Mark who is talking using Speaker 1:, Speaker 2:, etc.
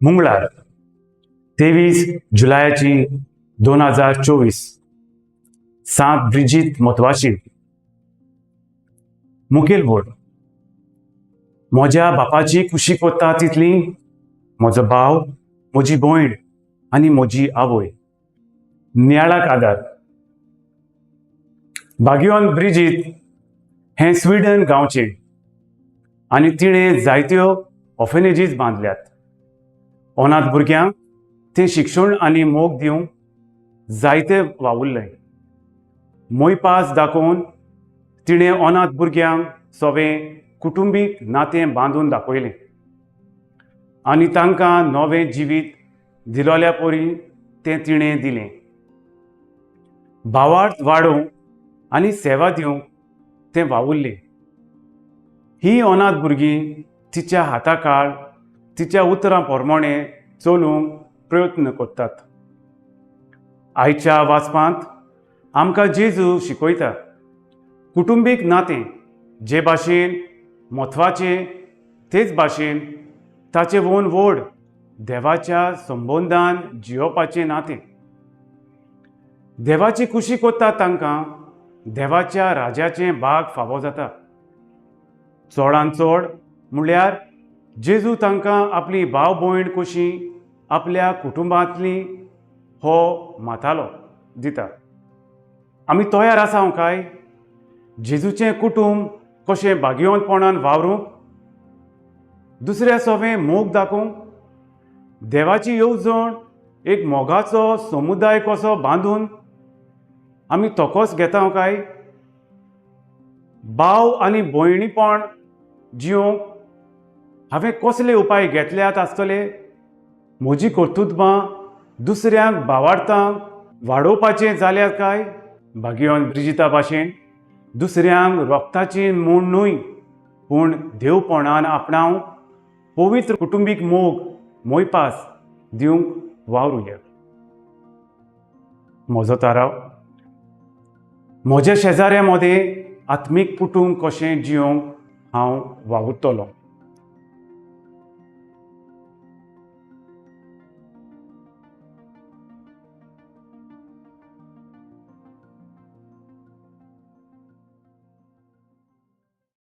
Speaker 1: मंगळार 23 जुलयाची 2024 सांत ब्रिजीत म्हत्वाची मुखेल वड. म्हज्या बापाची कुशी कोत्ता तितली म्हजो भाव, म्हजी भयण आनी म्हजी आवय नियाळाक आदार. भाग्यवान ब्रिजीत हें स्वीडन गांवचें आनी तिणें जायत्यो ऑर्फनेजीस बांदल्यात. अनाथ भुरग्यांक तें शिक्षण आनी मोग दिवंक जायते वावुरले. मोयपास दाखोवन तिणें अनाथ भुरग्यांक सवें कुटुंबीक नातें बांदून दाखयलें आनी तांकां नवें जिवीत दिलोल्या परी तें तिणें दिलें. भावार्थ वाडोवंक आनी सेवा दिवंक तें वावुरलें. ही अनाथ भुरगीं तिच्या हाताखाल तिच्या उतरां प्रमाणें चलूंक प्रयत्न करतात. आयच्या वाचपांत आमकां जेजू शिकयता कुटुंबीक नातें जे भाशेन म्हत्वाचें तेच भाशेन ताचेवन व्हड देवाच्या संबंदान जियोवपाचें नातें. देवाची कुशी कोत्ता तांकां देवाच्या राज्याचें भाग फावो जाता. चडांत चड म्हळ्यार जेजू तांकां आपली भाव भयण कशी आपल्या कुटुंबांतली हो मातालो दिता. आमी तयार आसा काय जेजूचें कुटुंब कशें भाग्यवंतपणान वावरूंक, दुसऱ्या सवें मोग दाखोवंक, देवाची येवजण एक मोगाचो समुदाय कसो बांदून आमी तोकोच घेता काय. भाव आनी भयणीपण जियोवंक हांवें कसले उपाय घेतल्यात आसतले. म्हजी कर्तुत्वां दुसऱ्यांक भावार्थांक वाडोवपाचें जाल्यार काय. भाग्यवान ब्रिजिता भाशेन दुसऱ्यांक रोगताची म्हूण न्हय पूण देवपणान आपणावंक पवित्र कुटुंबीक मोग मोयपास दिवंक वावरुया. म्हजो थाराव. म्हज्या शेजाऱ्या मदें आत्मीक कुटुंब कशें जियोवंक हांव वावुरतलों.